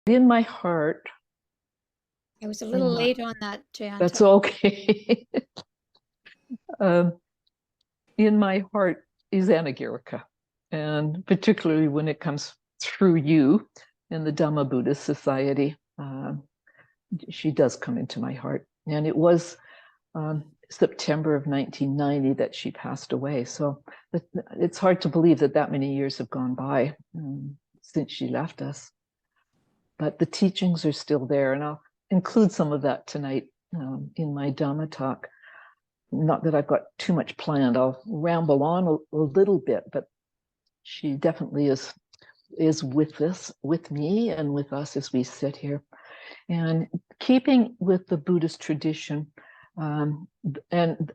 in my heart. I was a little late on that, Jayanta. That's okay. In my heart is Anagarika, and particularly when it comes through you in the Dhamma Buddhist Society, she does come into my heart. And it was September of 1990 that she passed away. So it's hard to believe that that many years have gone by since she left us. But the teachings are still there, and I'll include some of that tonight in my Dhamma talk. Not that I've got too much planned. I'll ramble on a little bit, but she definitely is with me and with us as we sit here. And keeping with the Buddhist tradition, and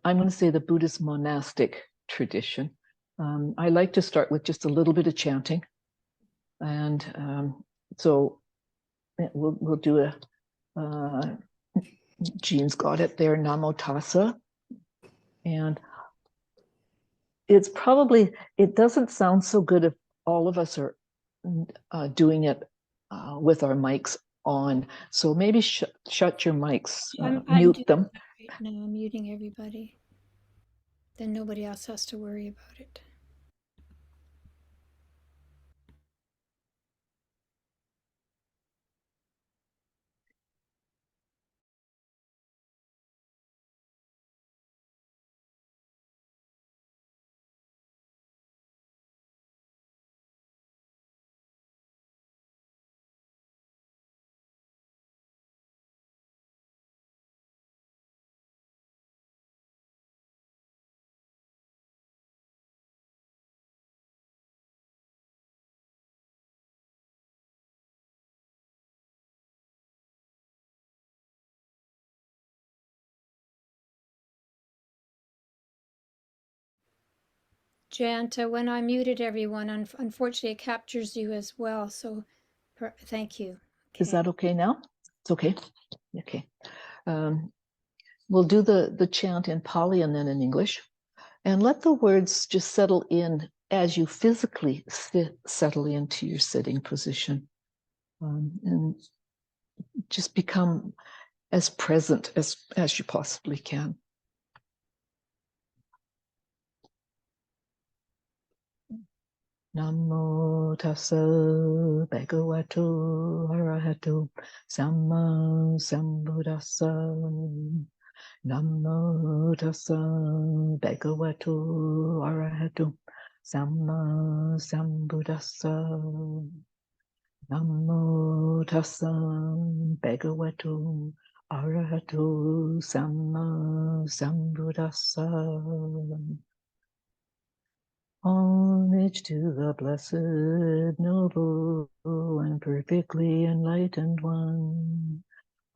I'm going to say the Buddhist monastic tradition, I like to start with just a little bit of chanting. And so we'll do a, Jean's got it there, Namo Tassa. And it's probably, it doesn't sound so good if all of us are doing it with our mics on. So maybe shut your mics, mute them. Right now, I'm muting everybody. Then nobody else has to worry about it. Jayanta, when I muted everyone, unfortunately it captures you as well. So thank you. Okay. Is that okay now? It's okay. Okay. We'll do the chant in Pali and then in English. And let the words just settle in as you physically settle into your sitting position. And just become as present as you possibly can. Namo tassa bhagavato arahato samma sambuddhassa. Namo tassa bhagavato arahato samma sambuddhassa. Namo tassa bhagavato arahato samma sambuddhassa. Homage to the blessed, noble, and perfectly enlightened one.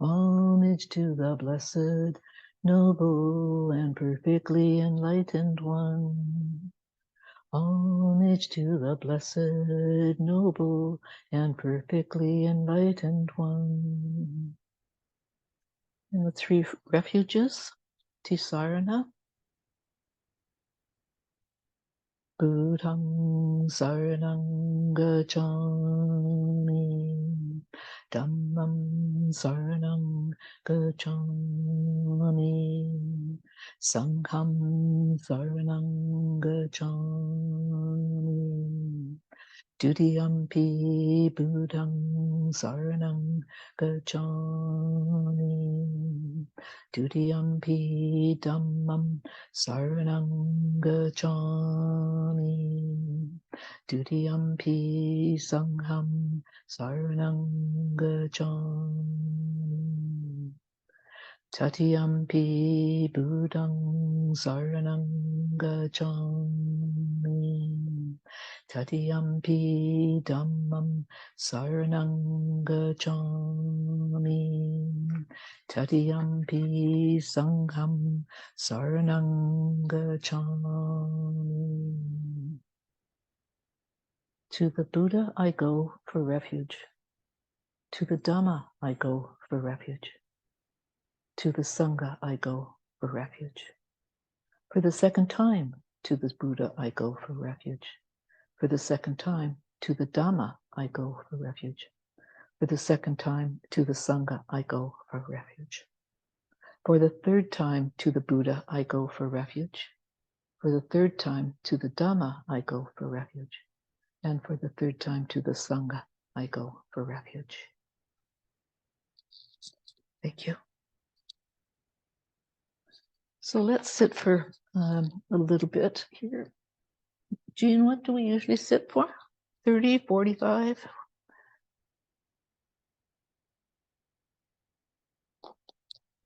Homage to the blessed, noble, and perfectly enlightened one. Homage to the blessed, noble, and perfectly enlightened one. And the three refuges, Tisarana. Buddhang saranang gacchami, Dhammam saranang gacchami, Sangham saranang gacchami. Dutiyampi Buddhang saranang gacchami, Dutiyampi Dhammam saranang gacchami, Dutiyampi Sangham saranang gacchami. Tatiyampi Buddhang saranang gacchami, Tatiyampi Dhammam saranang gacchami, Tatiyampi Sangham saranang gacchami. To the Buddha I go for refuge. To the Dhamma I go for refuge. To the Sangha I go for refuge. For the second time, to the Buddha I go for refuge. For the second time, to the Dhamma I go for refuge. For the second time, to the Sangha, I go for refuge. For the third time, to the Buddha, I go for refuge. For the third time, to the Dhamma, I go for refuge. And for the third time, to the Sangha, I go for refuge. Thank you. So let's sit for a little bit here. Jean, what do we usually sit for? 30, 45?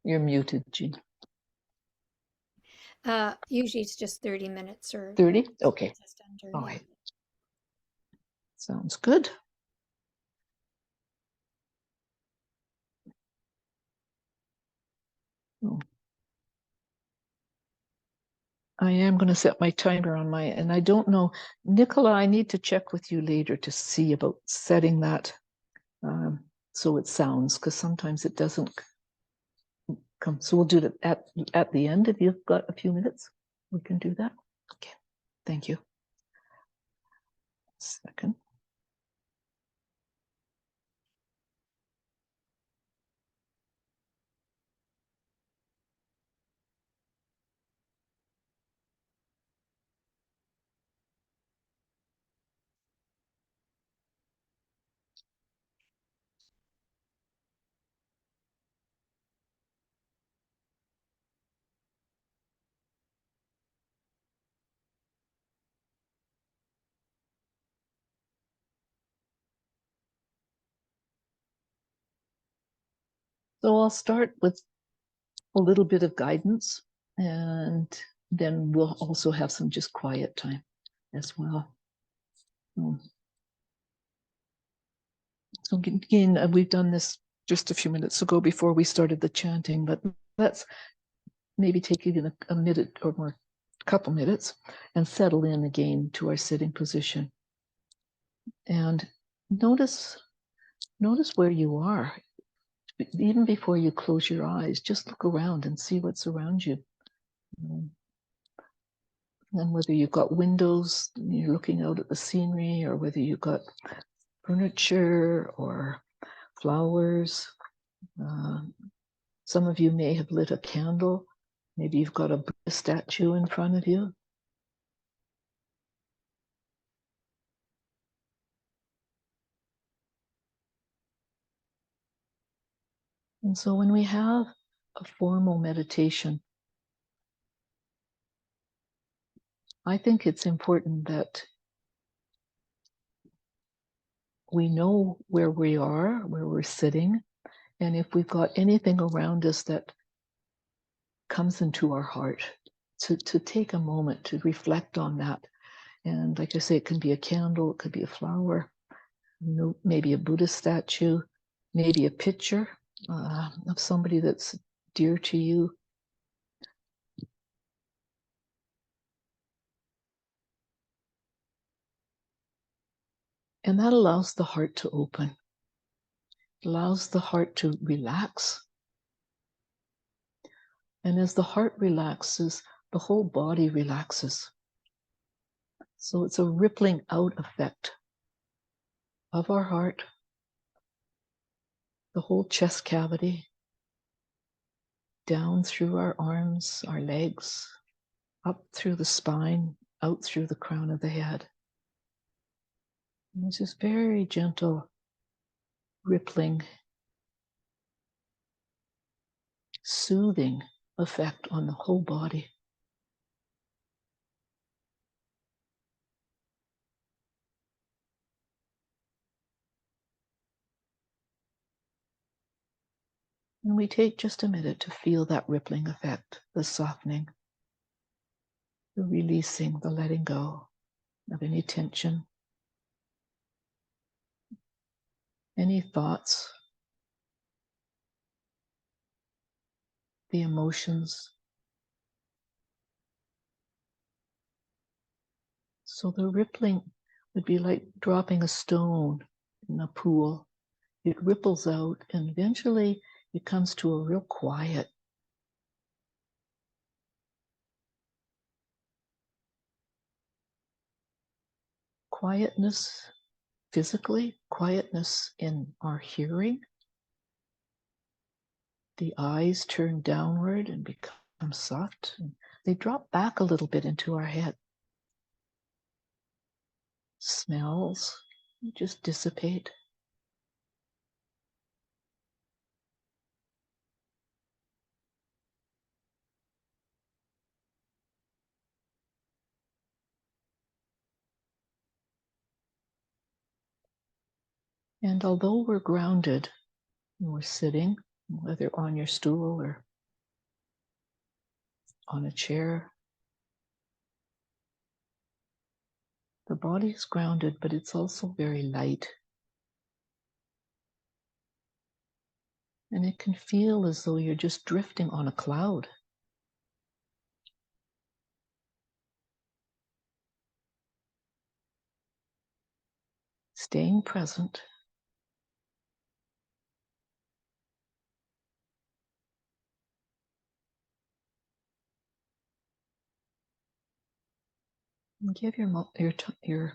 You're muted, Jean. Usually it's just 30 minutes or 30? Okay. just under. All Yeah. right. Sounds good. Oh. I am going to set my timer on my, and I don't know, Nicola, I need to check with you later to see about setting that so it sounds, because sometimes it doesn't come. So we'll do it at the end. If you've got a few minutes, we can do that. Okay, thank you. Second. So I'll start with a little bit of guidance, and then we'll also have some just quiet time as well. So again, we've done this just a few minutes ago before we started the chanting, but let's maybe take even a minute or more, a couple minutes, and settle in again to our sitting position. And notice where you are. Even before you close your eyes, just look around and see what's around you. And whether you've got windows, you're looking out at the scenery, or whether you've got furniture or flowers. Some of you may have lit a candle. Maybe you've got a Buddha statue in front of you. And so when we have a formal meditation, I think it's important that we know where we are, where we're sitting, and if we've got anything around us that comes into our heart, to take a moment to reflect on that. And like I say, it can be a candle, it could be a flower, maybe a Buddha statue, maybe a picture of somebody that's dear to you. And that allows the heart to open, allows the heart to relax. And as the heart relaxes, the whole body relaxes. So it's a rippling out effect of our heart, the whole chest cavity, down through our arms, our legs, up through the spine, out through the crown of the head. And it's this very gentle rippling, soothing effect on the whole body. And we take just a minute to feel that rippling effect, the softening, the releasing, the letting go of any tension, any thoughts, the emotions. So the rippling would be like dropping a stone in a pool. It ripples out and eventually it comes to a real quiet. Quietness physically, quietness in our hearing. The eyes turn downward and become soft. And they drop back a little bit into our head. Smells just dissipate. And although we're grounded and we're sitting, whether on your stool or on a chair, the body is grounded, but it's also very light. And it can feel as though you're just drifting on a cloud. Staying present. And give yourself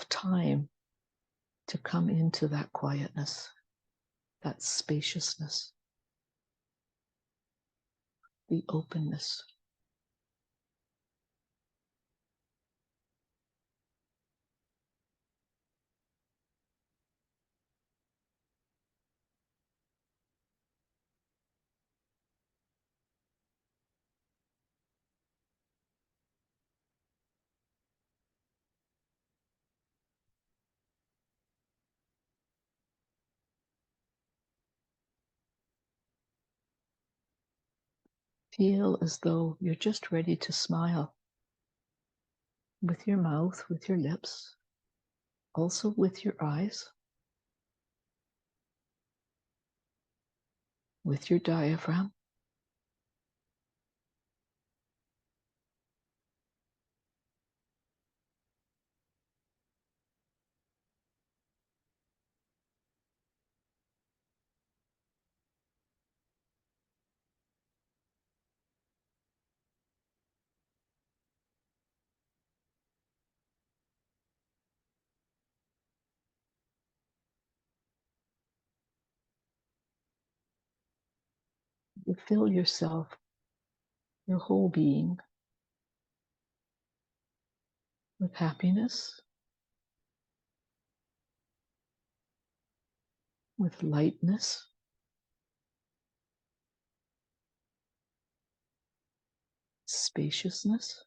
time to come into that quietness, that spaciousness, the openness. Feel as though you're just ready to smile with your mouth, with your lips, also with your eyes, with your diaphragm. You fill yourself, your whole being, with happiness, with lightness, spaciousness.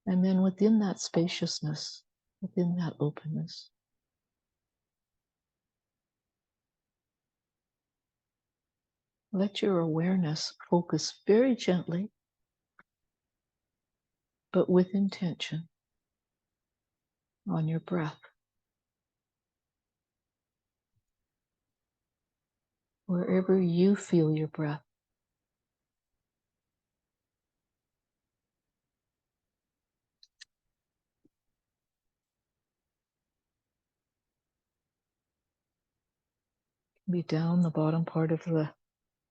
And then within that spaciousness, within that openness, let your awareness focus very gently, but with intention, on your breath. Wherever you feel your breath. Be down the bottom part of the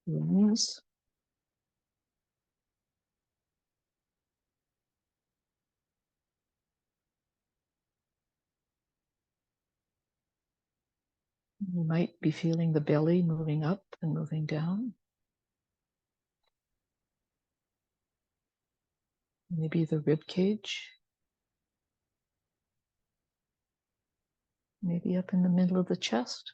lungs. You might be feeling the belly moving up and moving down. Maybe the rib cage. Maybe up in the middle of the chest.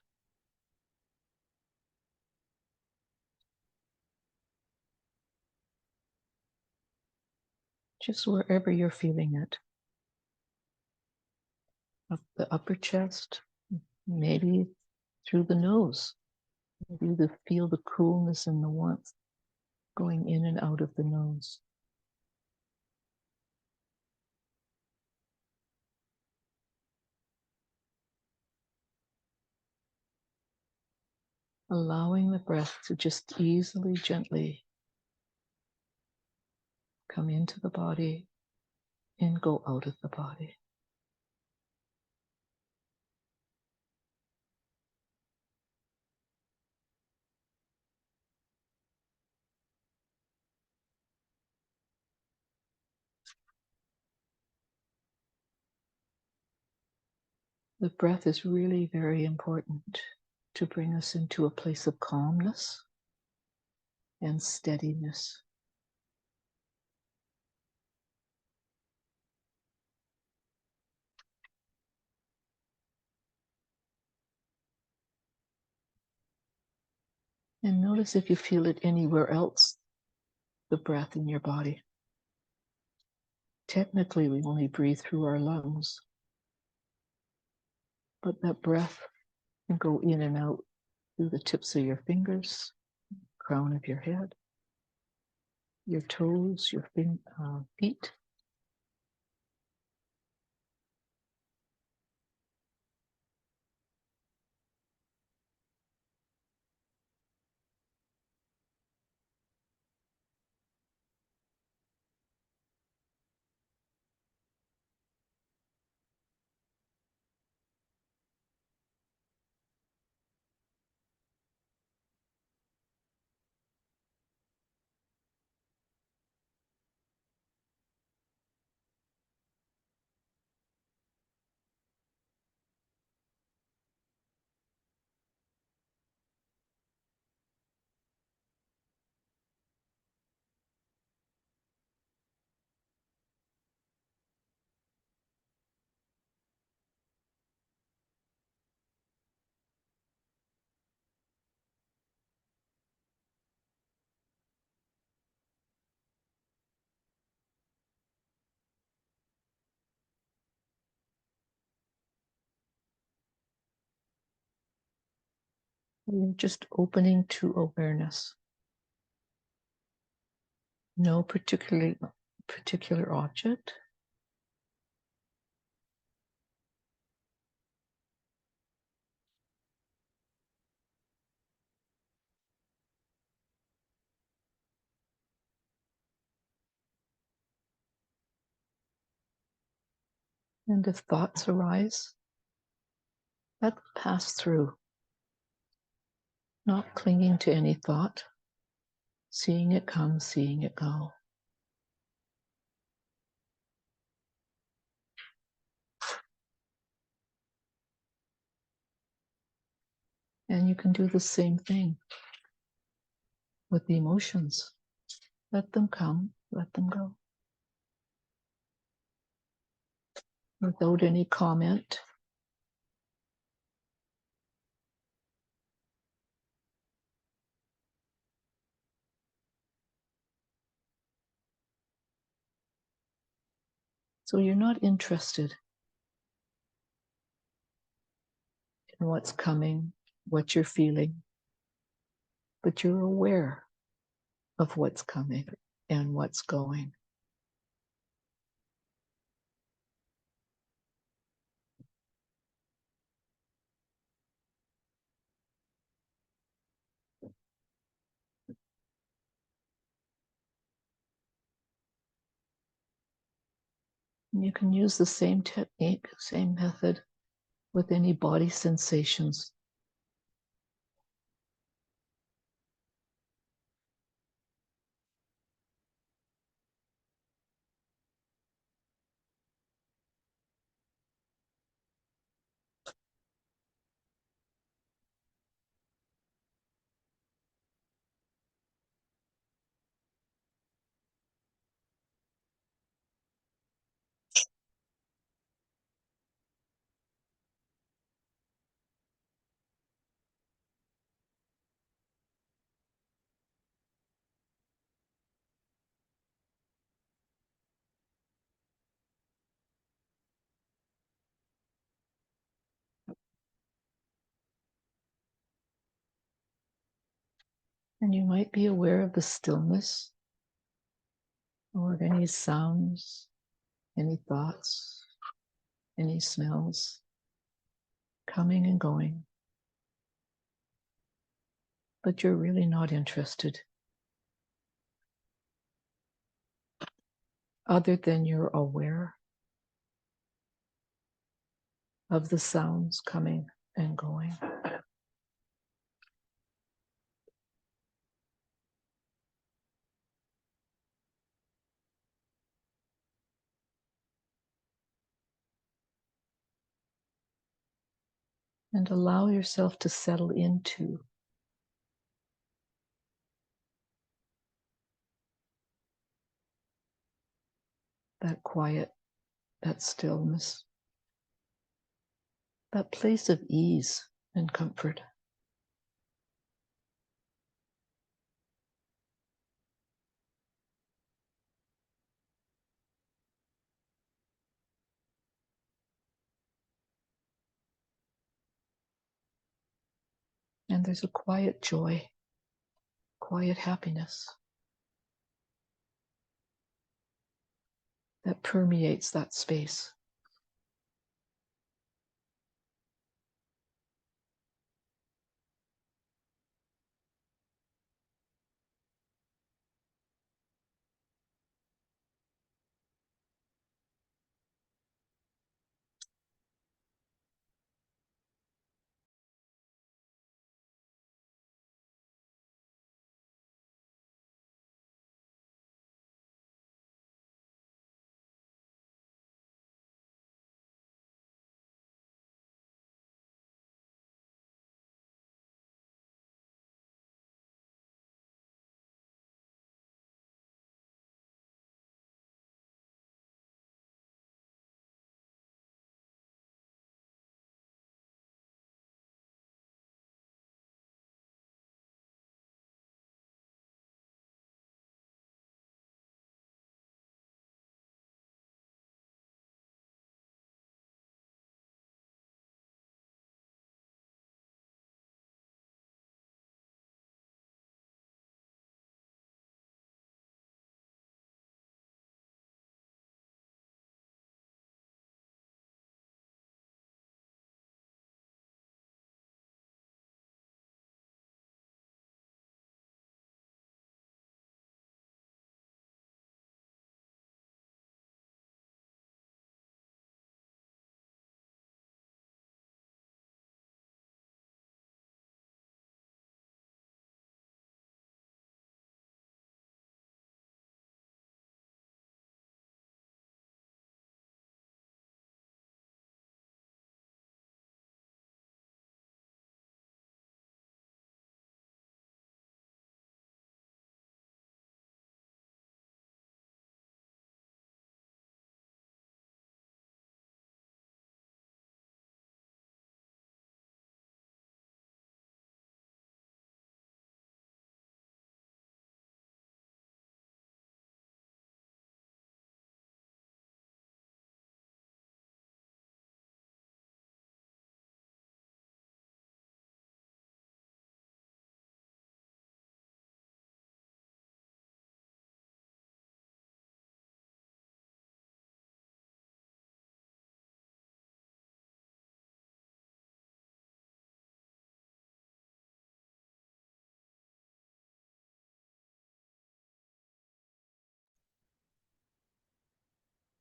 Just wherever you're feeling it. Up the upper chest, maybe through the nose. Maybe you feel the coolness and the warmth going in and out of the nose. allowing the breath to just easily, gently come into the body and go out of the body. The breath is really very important to bring us into a place of calmness and steadiness. And notice if you feel it anywhere else, the breath in your body. Technically, we only breathe through our lungs, but that breath can go in and out through the tips of your fingers, crown of your head, your toes, your feet. You're just opening to awareness. No particular object. And if thoughts arise, let them pass through, not clinging to any thought, seeing it come, seeing it go. And you can do the same thing with the emotions. Let them come, let them go. Without any comment. So you're not interested in what's coming, what you're feeling, but you're aware of what's coming and what's going. And you can use the same technique, same method with any body sensations. And you might be aware of the stillness or of any sounds, any thoughts, any smells coming and going. but you're really not interested. Other than you're aware of the sounds coming and going. And allow yourself to settle into that quiet, that stillness, that place of ease and comfort. And there's a quiet joy, quiet happiness that permeates that space.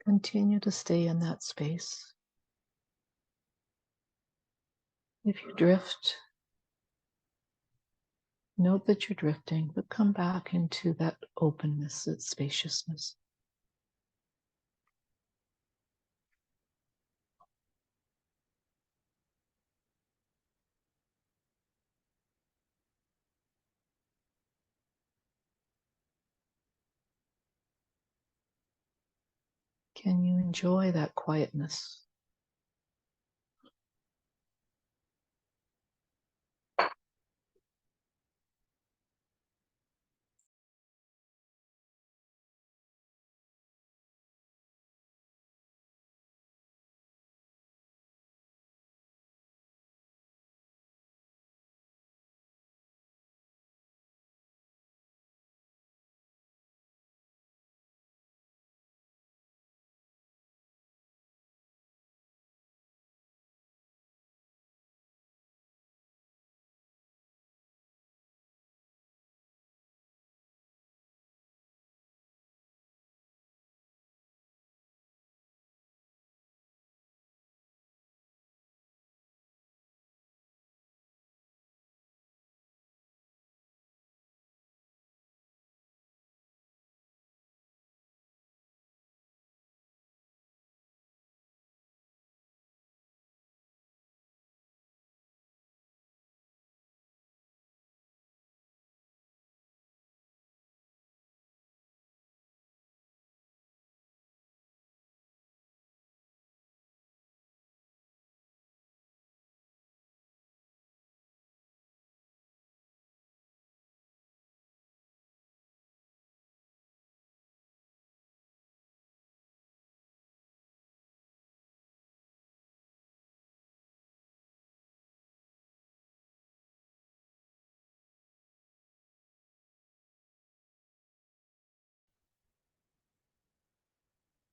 Continue to stay in that space. If you drift, note that you're drifting, but come back into that openness, that spaciousness. Can you enjoy that quietness?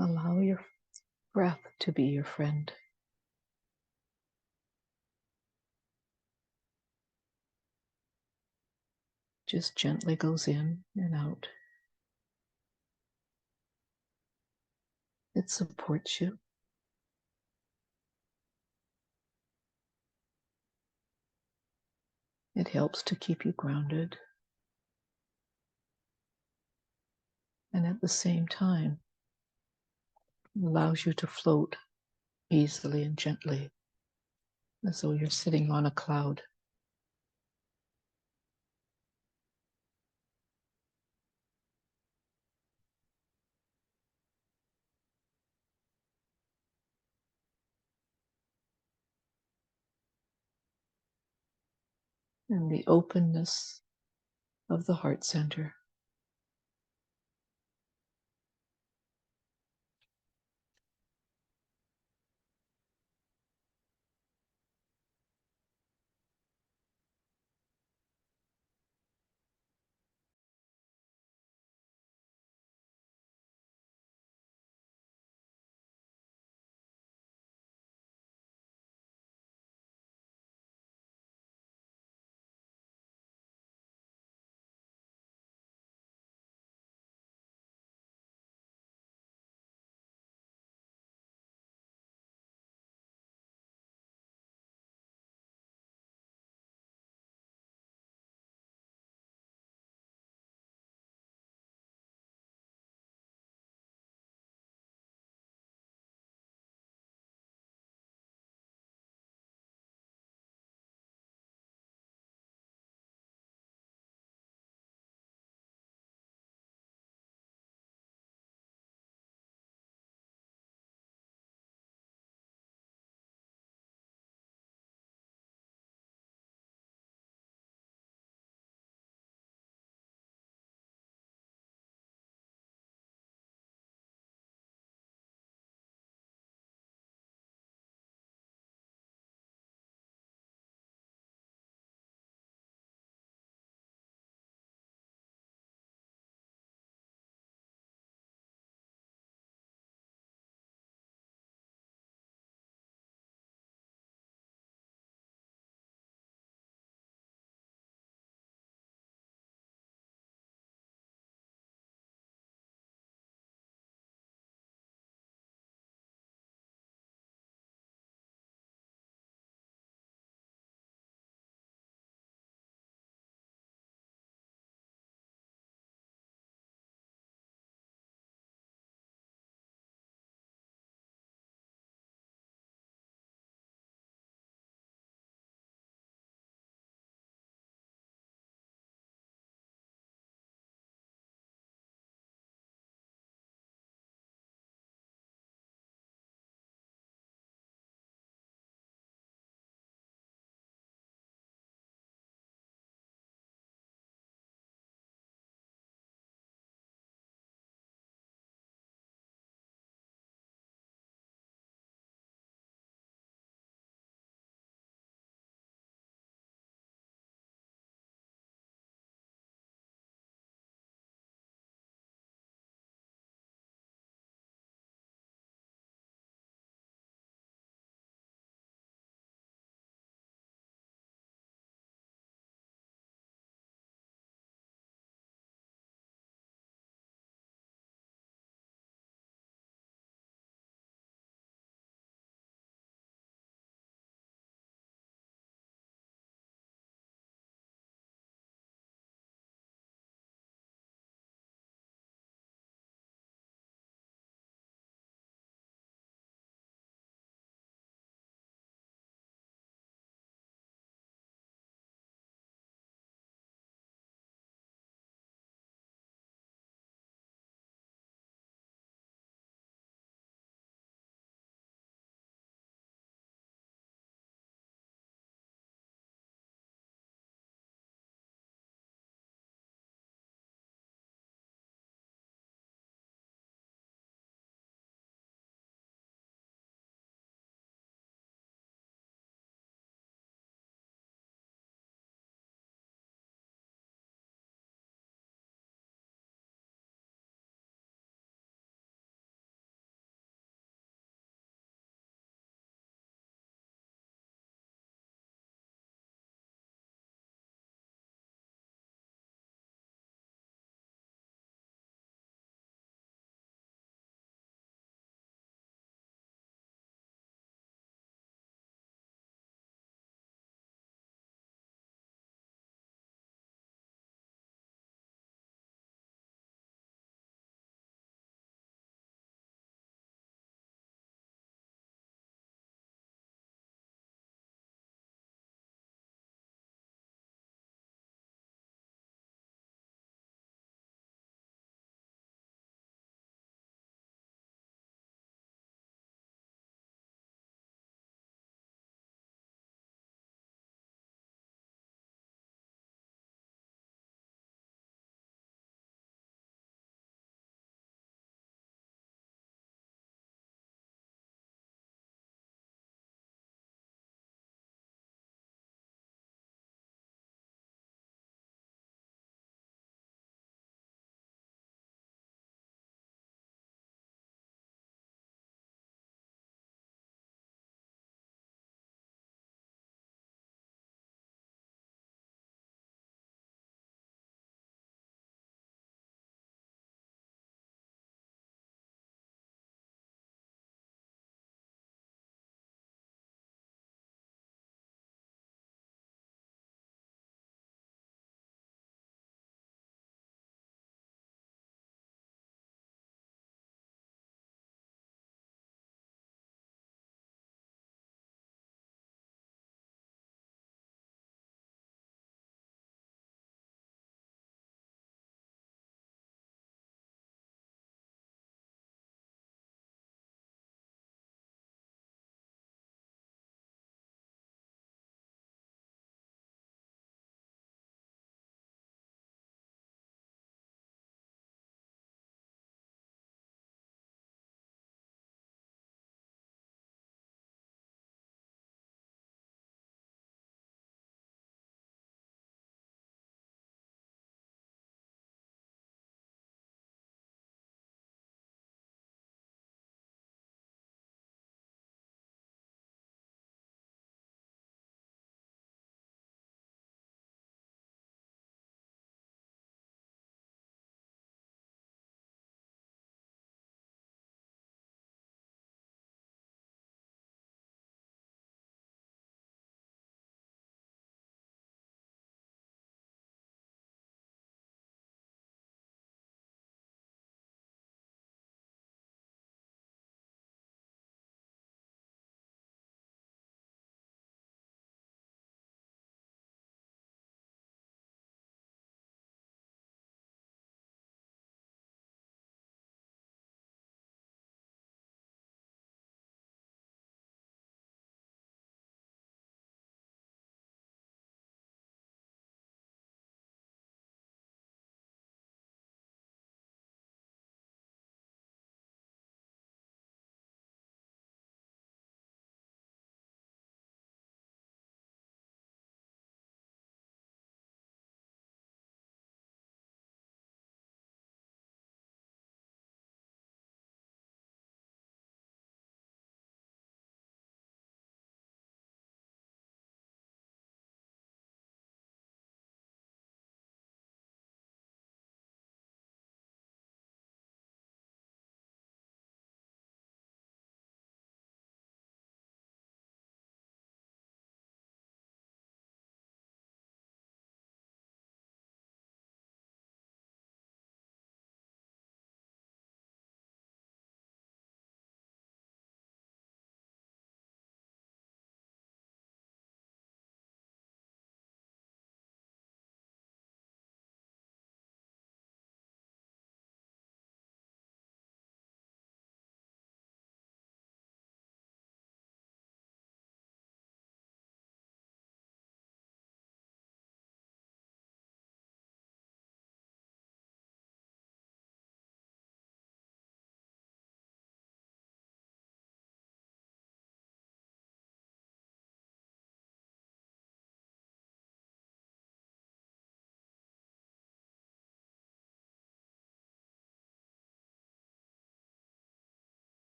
Allow your breath to be your friend. Just gently goes in and out. It supports you. It helps to keep you grounded. And at the same time, allows you to float easily and gently, as though you're sitting on a cloud. And the openness of the heart center.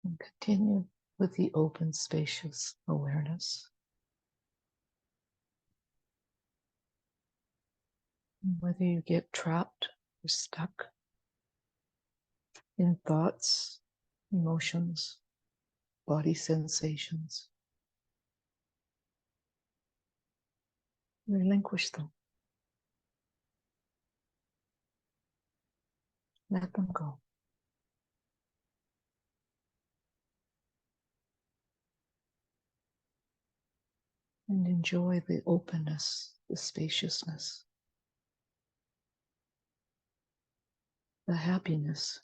And continue with the open, spacious awareness. Whether you get trapped or stuck in thoughts, emotions, body sensations, relinquish them. Let them go. And enjoy the openness, the spaciousness, the happiness.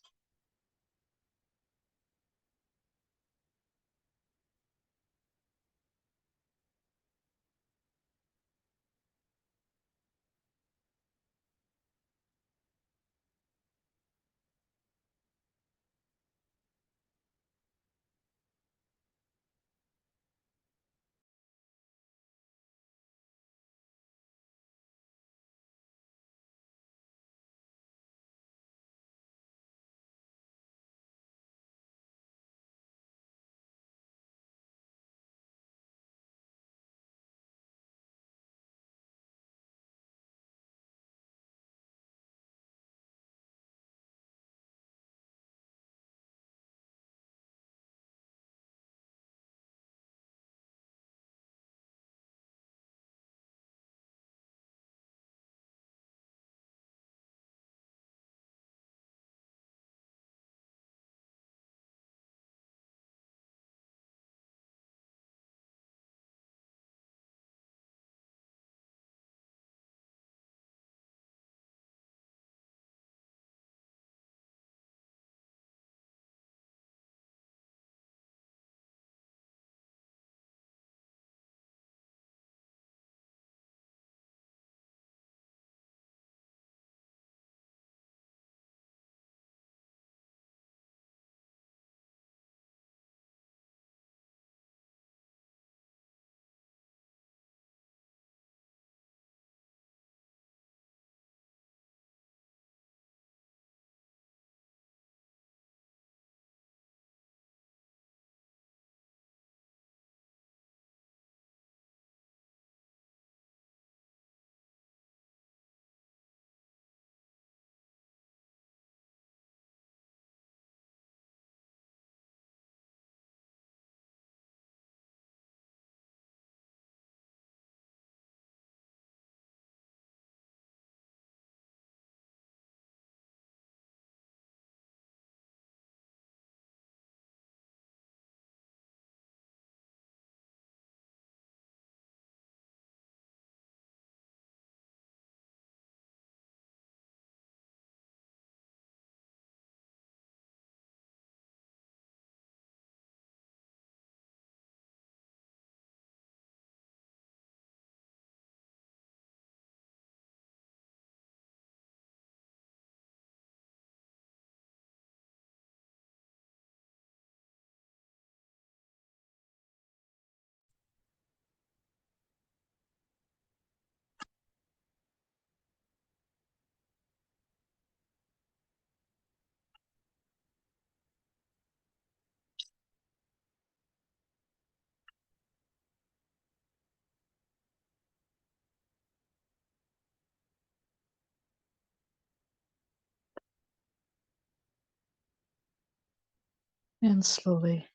And slowly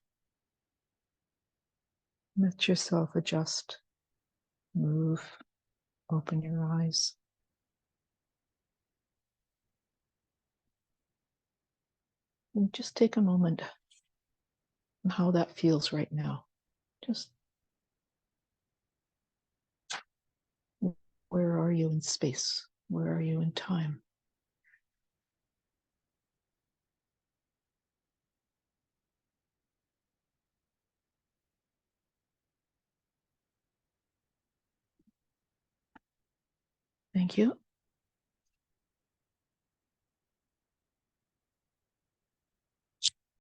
let yourself adjust, move, open your eyes. And just take a moment on how that feels right now. Just where are you in space? Where are you in time? Thank you.